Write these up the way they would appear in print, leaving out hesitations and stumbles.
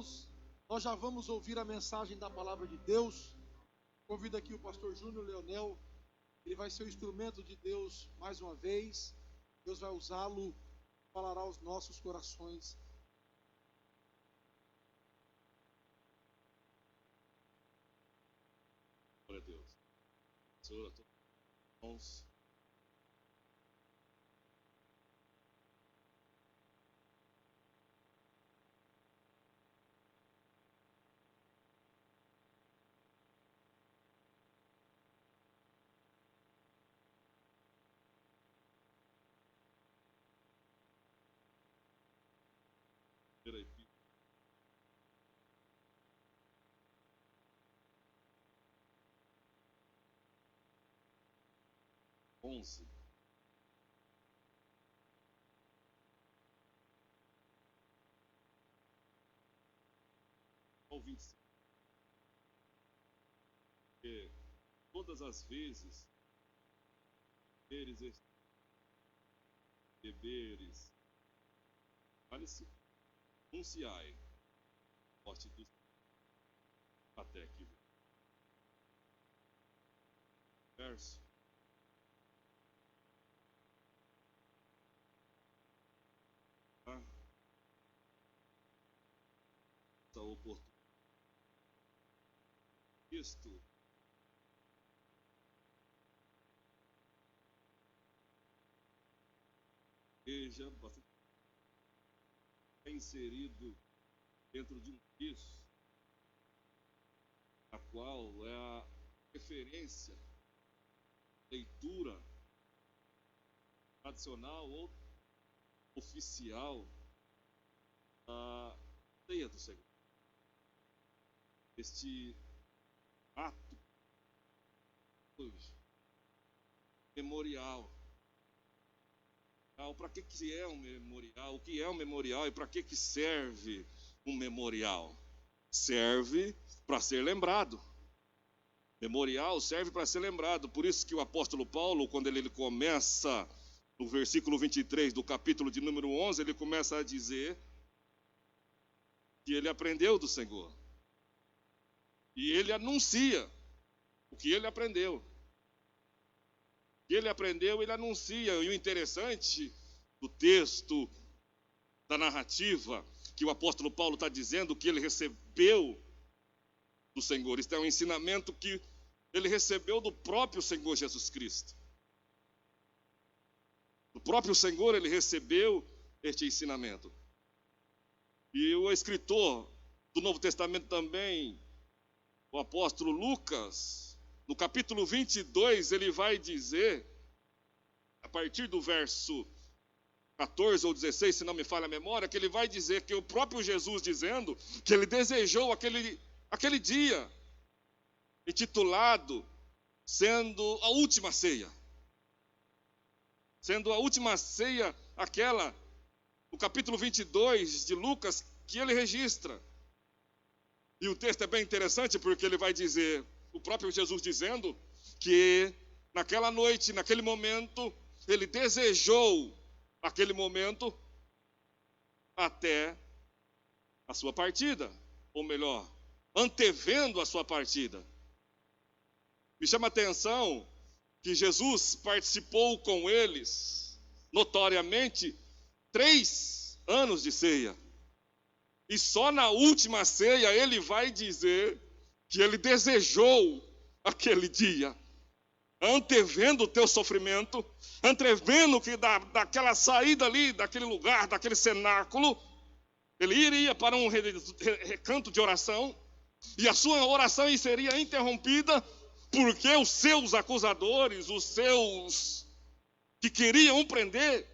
irmãos, nós já vamos ouvir a mensagem da palavra de Deus. Convido aqui o pastor Júnior Leonel. Ele vai ser o instrumento de Deus mais uma vez. Deus vai usá-lo, falará aos nossos corações. Glória a Deus. Senhor, a todos os irmãos. Primeira epístola. Onze. Ao 25. Porque todas as vezes beberes, vale-se anunciai a morte do até aqui. Verso. Essa oportunidade. Isto seja bastante inserido dentro de um texto, a qual é a referência, leitura tradicional ou oficial da ceia do Senhor. Este ato hoje, memorial. Para que é um memorial? O que é um memorial e para que serve um memorial? Serve para ser lembrado. Memorial serve para ser lembrado. Por isso que o apóstolo Paulo, quando ele começa no versículo 23 do capítulo de número 11, ele começa a dizer que ele aprendeu do Senhor. E ele anuncia o que ele aprendeu. O que ele aprendeu, ele anuncia. E o interessante do texto, da narrativa, que o apóstolo Paulo está dizendo que ele recebeu do Senhor. Isso é um ensinamento que ele recebeu do próprio Senhor Jesus Cristo. Do próprio Senhor ele recebeu este ensinamento. E o escritor do Novo Testamento também, o apóstolo Lucas, no capítulo 22, ele vai dizer, a partir do verso 14 ou 16, se não me falha a memória, que ele vai dizer que o próprio Jesus dizendo que ele desejou aquele dia, intitulado sendo a última ceia. Sendo a última ceia aquela, no capítulo 22 de Lucas, que ele registra. E o texto é bem interessante porque ele vai dizer, o próprio Jesus dizendo, que naquela noite, naquele momento, ele desejou aquele momento até a sua partida. Ou melhor, antevendo a sua partida. Me chama a atenção que Jesus participou com eles, notoriamente, 3 anos de ceia. E só na última ceia ele vai dizer que ele desejou aquele dia, antevendo o teu sofrimento, antevendo que daquela saída ali, daquele lugar, daquele cenáculo, ele iria para um recanto de oração, e a sua oração seria interrompida, porque os seus acusadores, os seus que queriam o prender,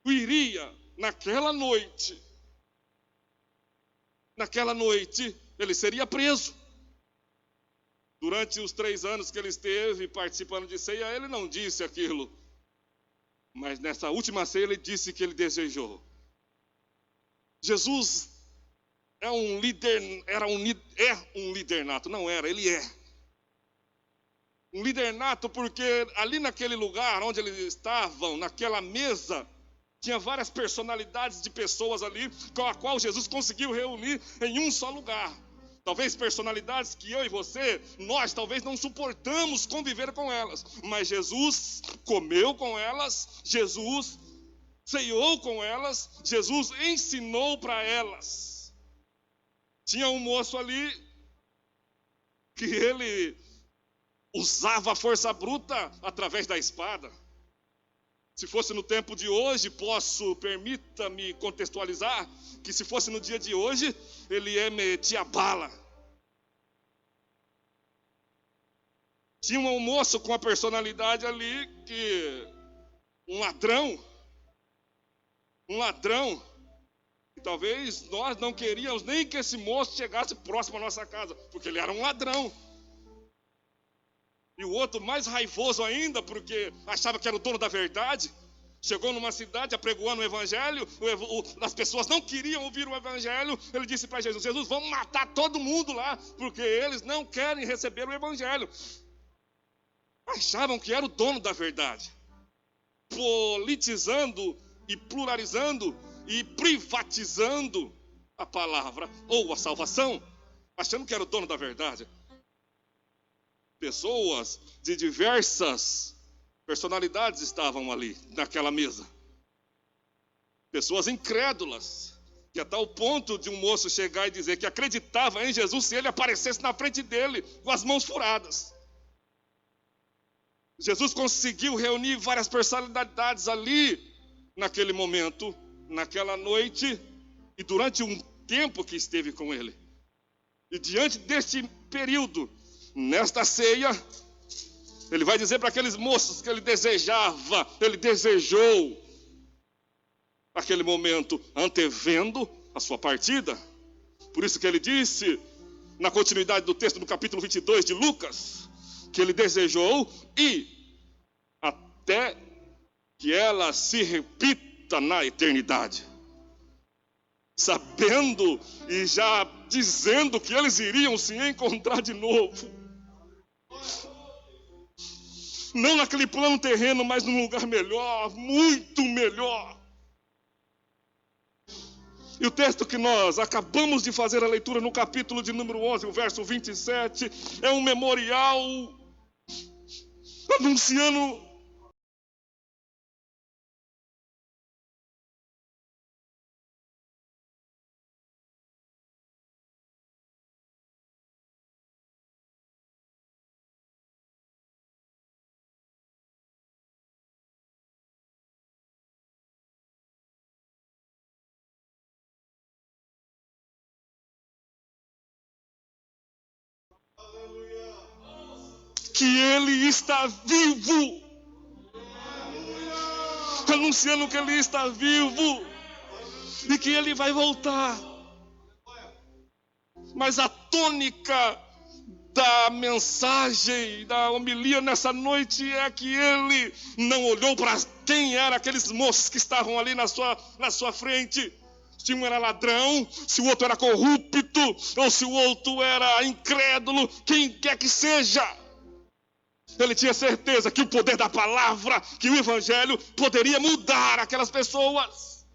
iria naquela noite, ele seria preso. Durante os 3 anos que ele esteve participando de ceia, ele não disse aquilo. Mas nessa última ceia ele disse que ele desejou. Jesus é um líder nato, não era, ele é. Um líder nato porque ali naquele lugar onde eles estavam, naquela mesa, Tinha várias personalidades de pessoas ali, com a qual Jesus conseguiu reunir em um só lugar. Talvez personalidades que eu e você, nós talvez não suportamos conviver com elas. Mas Jesus comeu com elas, Jesus ceiou com elas, Jesus ensinou para elas. Tinha um moço ali que ele usava a força bruta através da espada. Se fosse no tempo de hoje, permita-me contextualizar, que se fosse no dia de hoje, ele metia bala. Tinha um moço com a personalidade ali que um ladrão, e talvez nós não queríamos nem que esse moço chegasse próximo à nossa casa, porque ele era um ladrão. E o outro mais raivoso ainda, porque achava que era o dono da verdade. Chegou numa cidade apregoando o evangelho, as pessoas não queriam ouvir o evangelho. Ele disse para Jesus: Jesus, vamos matar todo mundo lá, porque eles não querem receber o evangelho. Achavam que era o dono da verdade, politizando e pluralizando e privatizando a palavra ou a salvação, achando que era o dono da verdade. Pessoas de diversas personalidades estavam ali, naquela mesa. Pessoas incrédulas, que a tal ponto de um moço chegar e dizer que acreditava em Jesus se ele aparecesse na frente dele com as mãos furadas. Jesus conseguiu reunir várias personalidades ali, naquele momento, naquela noite, e durante um tempo que esteve com ele. E diante deste período, nesta ceia, ele vai dizer para aqueles moços que ele desejou aquele momento, antevendo a sua partida. Por isso que ele disse, na continuidade do texto, no capítulo 22 de Lucas, que ele desejou e até que ela se repita na eternidade. Sabendo e já dizendo que eles iriam se encontrar de novo. Não naquele plano terreno, mas num lugar melhor, muito melhor. E o texto que nós acabamos de fazer a leitura no capítulo de número 11, o verso 27, é um memorial anunciando que ele está vivo. Anunciando que ele está vivo e que ele vai voltar. Mas a tônica da mensagem, da homilia nessa noite é que ele não olhou para quem eram aqueles moços que estavam ali na sua frente. Se um era ladrão, se o outro era corrupto, ou se o outro era incrédulo, quem quer que seja. Ele tinha certeza que o poder da palavra, que o evangelho poderia mudar aquelas pessoas.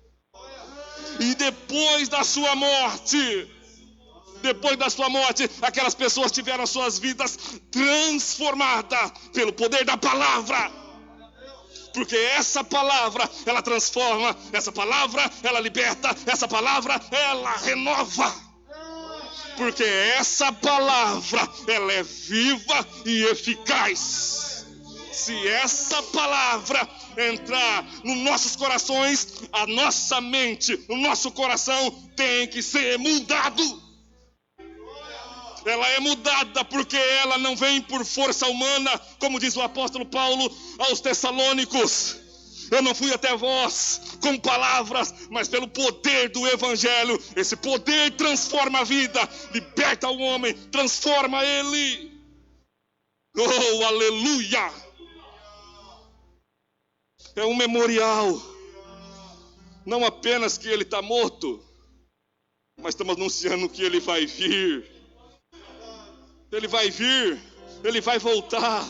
E depois da sua morte, aquelas pessoas tiveram suas vidas transformadas pelo poder da palavra. Porque essa palavra, ela transforma, essa palavra, ela liberta, essa palavra, ela renova. Porque essa palavra, ela é viva e eficaz. Se essa palavra entrar nos nossos corações, a nossa mente, o nosso coração tem que ser mudado. Ela é mudada porque ela não vem por força humana, como diz o apóstolo Paulo aos Tessalônicos. Eu não fui até vós com palavras, mas pelo poder do evangelho. Esse poder transforma a vida, liberta o homem, transforma ele. Oh, aleluia! É um memorial. Não apenas que ele está morto, mas estamos anunciando que ele vai vir. Ele vai vir, ele vai voltar.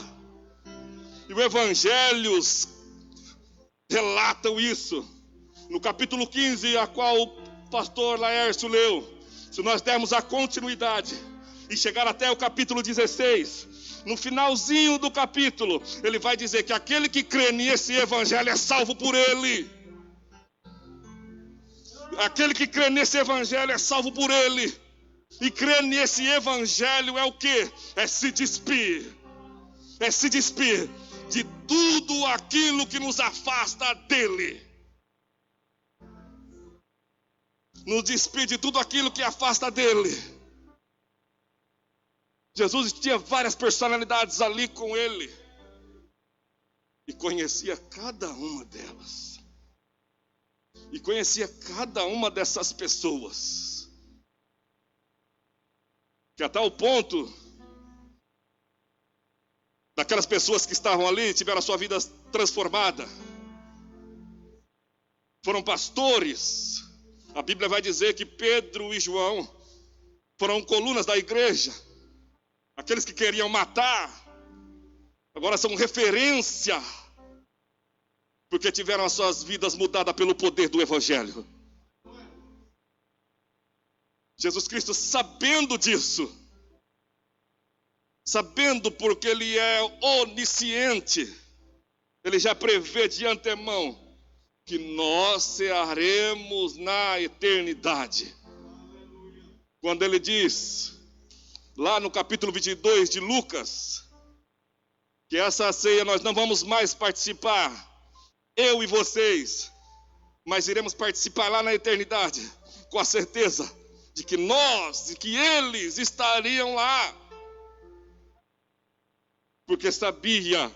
E o evangelho relatam isso. no capítulo 15, a qual o pastor Laércio leu, se nós dermos a continuidade e chegar até o capítulo 16, no finalzinho do capítulo, ele vai dizer que aquele que crê nesse evangelho é salvo por ele. Aquele que crê nesse evangelho é salvo por ele. E crer nesse evangelho é o quê? É se despir. É se despir de tudo aquilo que nos afasta dele. Nos despir de tudo aquilo que afasta dele. Jesus tinha várias personalidades ali com ele. E conhecia cada uma delas. E conhecia cada uma dessas pessoas. Que a tal ponto, daquelas pessoas que estavam ali, tiveram a sua vida transformada. Foram pastores. A Bíblia vai dizer que Pedro e João foram colunas da igreja. Aqueles que queriam matar, agora são referência. Porque tiveram as suas vidas mudadas pelo poder do Evangelho. Jesus Cristo, sabendo disso, sabendo porque Ele é onisciente, Ele já prevê de antemão que nós cearemos na eternidade. Quando Ele diz, lá no capítulo 22 de Lucas, que essa ceia nós não vamos mais participar, eu e vocês, mas iremos participar lá na eternidade, com a certeza de que nós, de que eles estariam lá. Porque sabia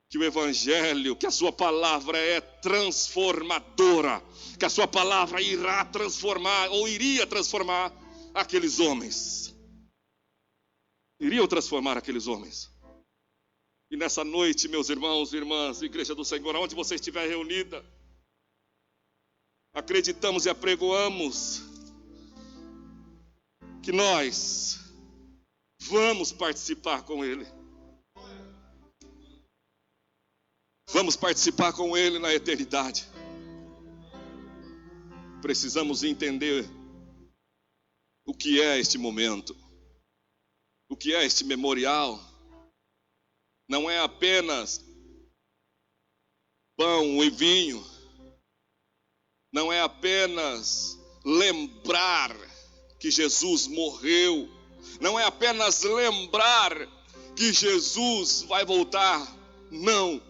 que o Evangelho, que a sua palavra é transformadora, que a sua palavra irá transformar, ou iria transformar aqueles homens. Iriam transformar aqueles homens. E nessa noite, meus irmãos e irmãs, Igreja do Senhor, onde você estiver reunida, acreditamos e apregoamos que nós vamos participar com Ele. Vamos participar com Ele na eternidade. Precisamos entender o que é este momento, o que é este memorial. Não é apenas pão e vinho, não é apenas lembrar que Jesus morreu, não é apenas lembrar que Jesus vai voltar, não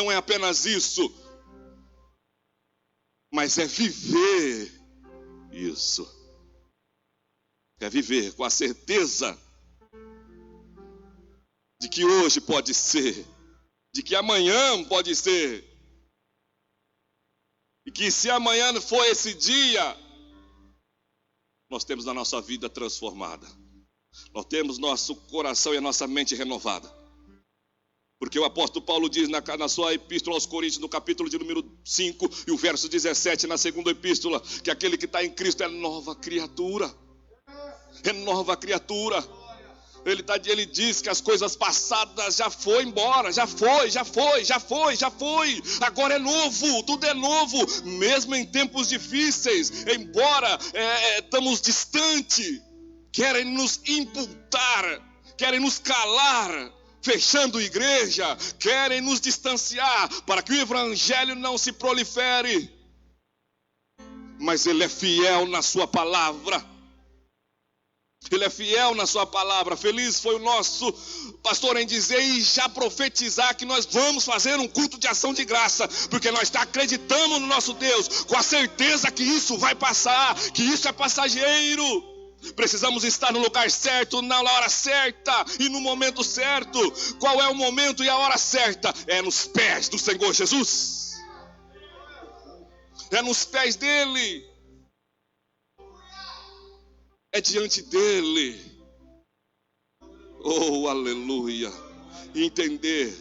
é apenas isso, mas é viver isso, é viver com a certeza de que hoje pode ser, de que amanhã pode ser, e que se amanhã for esse dia, nós temos a nossa vida transformada. Nós temos nosso coração e a nossa mente renovada. Porque o apóstolo Paulo diz na sua epístola aos Coríntios, no capítulo de número 5 e o verso 17, na segunda epístola, que aquele que está em Cristo é nova criatura. É nova criatura. Ele diz que as coisas passadas já foi embora, já foi. Agora é novo, tudo é novo. Mesmo em tempos difíceis, embora estamos distante, querem nos imputar, querem nos calar, fechando igreja, querem nos distanciar para que o evangelho não se prolifere. Mas Ele é fiel na sua palavra. Ele é fiel na sua palavra. Feliz foi o nosso pastor em dizer e já profetizar que nós vamos fazer um culto de ação de graça, porque nós acreditamos no nosso Deus, com a certeza que isso vai passar, que isso é passageiro. Precisamos estar no lugar certo, na hora certa e no momento certo. Qual é o momento e a hora certa? É nos pés do Senhor Jesus. É nos pés dele. É diante dele. Oh, aleluia. E entender,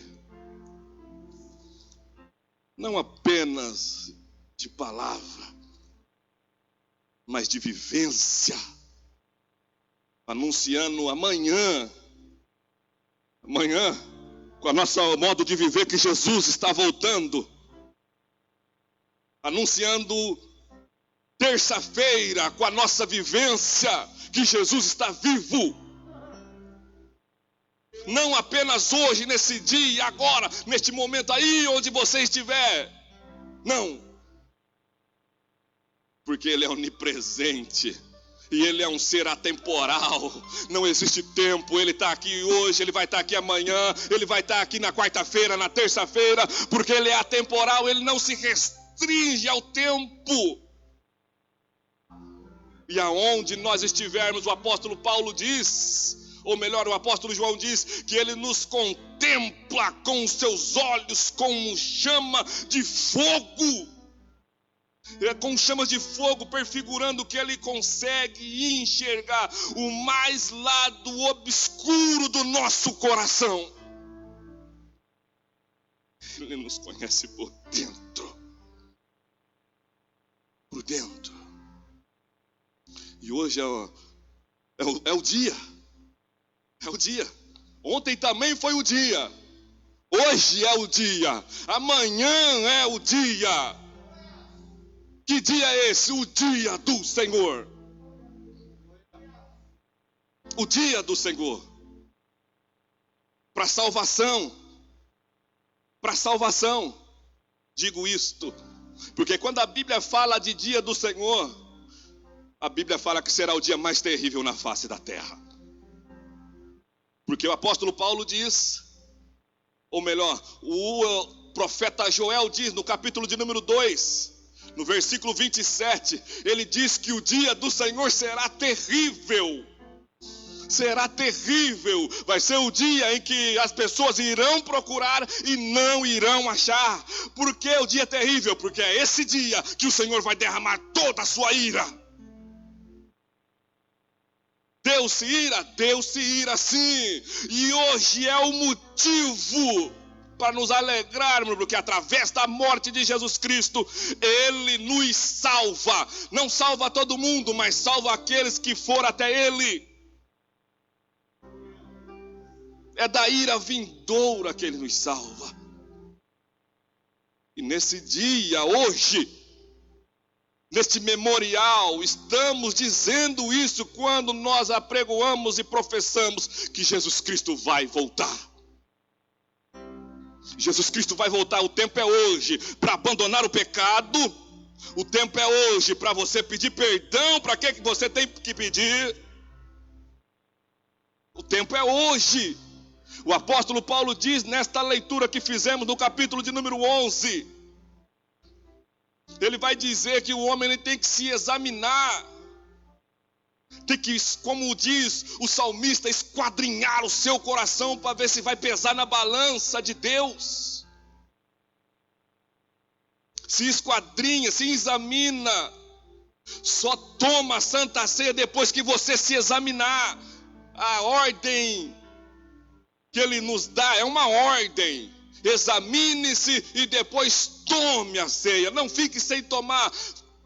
não apenas de palavra, mas de vivência. Anunciando amanhã, com o nosso modo de viver, que Jesus está voltando. anunciando terça-feira com a nossa vivência, que Jesus está vivo. Não apenas hoje, nesse dia, agora, neste momento aí onde você estiver. Não. Porque Ele é onipresente. E Ele é um ser atemporal. Não existe tempo. Ele está aqui hoje, Ele vai estar aqui amanhã, Ele vai estar aqui na quarta-feira, na terça-feira. Porque Ele é atemporal, Ele não se restringe ao tempo. E aonde nós estivermos, o apóstolo Paulo diz, ou melhor, o apóstolo João diz, que ele nos contempla com os seus olhos como chama de fogo. Com chamas de fogo, perfigurando que ele consegue enxergar o mais lado obscuro do nosso coração. Ele nos conhece por dentro. Por dentro. E hoje é o dia. É o dia. Ontem também foi o dia. Hoje é o dia. Amanhã é o dia. Que dia é esse? O dia do Senhor. O dia do Senhor. Para salvação. Para salvação. Digo isto, porque quando a Bíblia fala de dia do Senhor, a Bíblia fala que será o dia mais terrível na face da terra. Porque o apóstolo Paulo diz, ou melhor, o profeta Joel diz no capítulo de número 2, no versículo 27, ele diz que o dia do Senhor será terrível. Será terrível. Vai ser o dia em que as pessoas irão procurar e não irão achar. Por que o dia é terrível? Porque é esse dia que o Senhor vai derramar toda a sua ira. Deus se ira sim. E hoje é o motivo para nos alegrarmos, porque através da morte de Jesus Cristo, Ele nos salva. Não salva todo mundo, mas salva aqueles que foram até Ele. É da ira vindoura que Ele nos salva. E nesse dia, hoje, neste memorial, estamos dizendo isso quando nós apregoamos e professamos que Jesus Cristo vai voltar. Jesus Cristo vai voltar, o tempo é hoje para abandonar o pecado. O tempo é hoje para você pedir perdão. Para que você tem que pedir? O tempo é hoje. O apóstolo Paulo diz nesta leitura que fizemos no capítulo de número 11, ele vai dizer que o homem ele tem que se examinar, tem que, como diz o salmista, esquadrinhar o seu coração para ver se vai pesar na balança de Deus. Se esquadrinha, se examina. Só toma a Santa Ceia depois que você se examinar. A ordem que Ele nos dá é uma ordem. Examine-se e depois tome a ceia. Não fique sem tomar.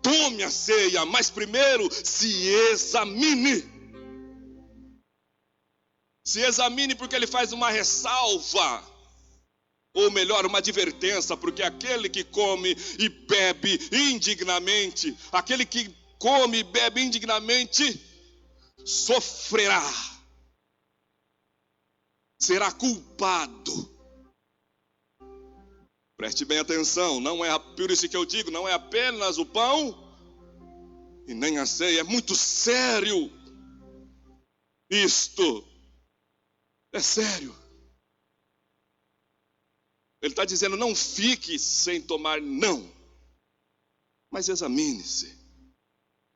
Tome a ceia, mas primeiro se examine. Se examine porque ele faz uma ressalva. Ou melhor, uma advertência, porque aquele que come e bebe indignamente, aquele que come e bebe indignamente, sofrerá. Será culpado. Preste bem atenção, não é por isso que eu digo, não é apenas o pão e nem a ceia, é muito sério. Isto é sério. Ele está dizendo, não fique sem tomar, não. Mas examine-se.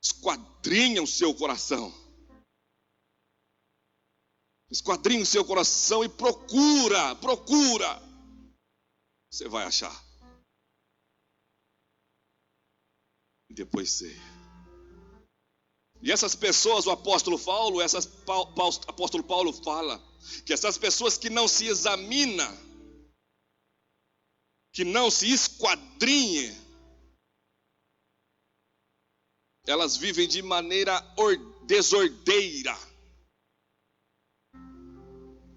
Esquadrinha o seu coração. Esquadrinha o seu coração e procura. Você vai achar. E depois ceia. E essas pessoas, o apóstolo Paulo fala que essas pessoas que não se examinam, que não se esquadrinhem, elas vivem de maneira desordeira.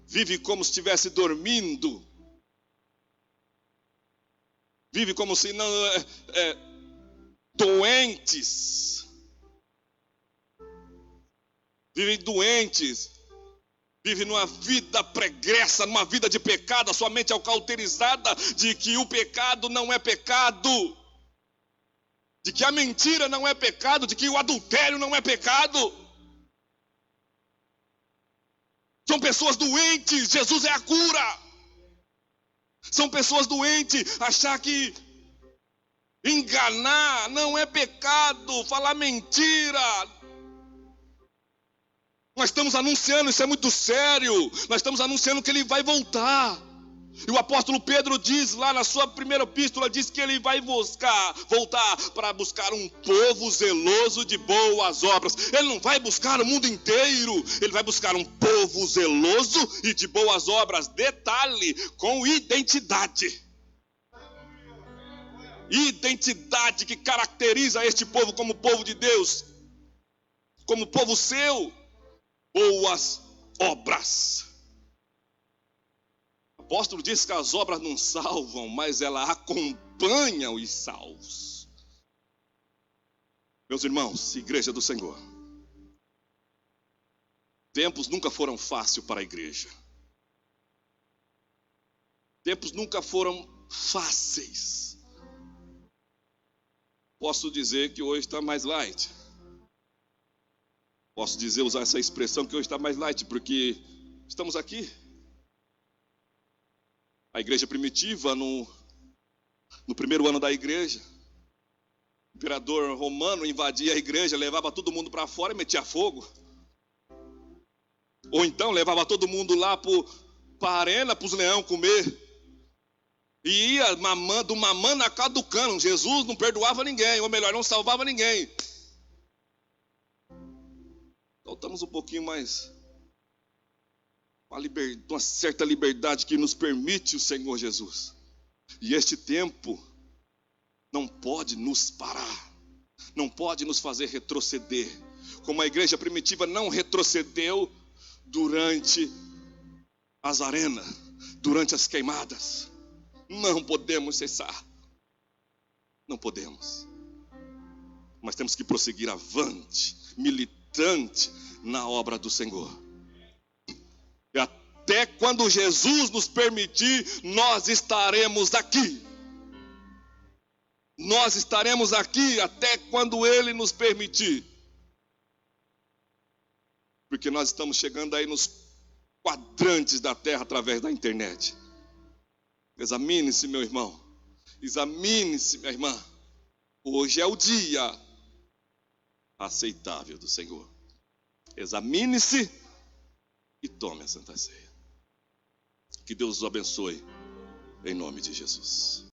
Vive como se estivesse dormindo. Vive como se doentes. Vivem doentes. Vivem numa vida pregressa, numa vida de pecado. A sua mente é cauterizada de que o pecado não é pecado. De que a mentira não é pecado. De que o adultério não é pecado. São pessoas doentes. Jesus é a cura. São pessoas doentes. Achar que enganar não é pecado. Falar mentira. Nós estamos anunciando, isso é muito sério. Nós estamos anunciando que ele vai voltar. E o apóstolo Pedro diz lá na sua primeira epístola, diz que ele vai voltar para buscar um povo zeloso de boas obras. Ele não vai buscar o mundo inteiro, ele vai buscar um povo zeloso e de boas obras. Detalhe, com identidade. Identidade que caracteriza este povo como povo de Deus, como povo seu. Boas obras. O apóstolo diz que as obras não salvam, mas ela acompanha os salvos. Meus irmãos, igreja do Senhor, tempos nunca foram fáceis para a igreja. Tempos nunca foram fáceis. Posso dizer que hoje está mais light. Posso dizer, usar essa expressão que hoje está mais light, porque estamos aqui. A igreja primitiva, no primeiro ano da igreja, o imperador romano invadia a igreja, levava todo mundo para fora e metia fogo. Ou então levava todo mundo lá para a arena, para os leões comer. E ia mamando na cara do cano. Jesus não perdoava ninguém, ou melhor, não salvava ninguém. Então estamos um pouquinho mais, uma certa liberdade que nos permite o Senhor Jesus. E este tempo não pode nos parar, não pode nos fazer retroceder. Como a igreja primitiva não retrocedeu durante as arenas, durante as queimadas. Não podemos cessar, não podemos. Mas temos que prosseguir avante, militante na obra do Senhor. E até quando Jesus nos permitir, nós estaremos aqui. Nós estaremos aqui até quando Ele nos permitir. Porque nós estamos chegando aí nos quadrantes da terra através da internet. Examine-se, meu irmão. Examine-se, minha irmã. Hoje é o dia aceitável do Senhor. Examine-se e tome a Santa Ceia. Que Deus os abençoe, em nome de Jesus.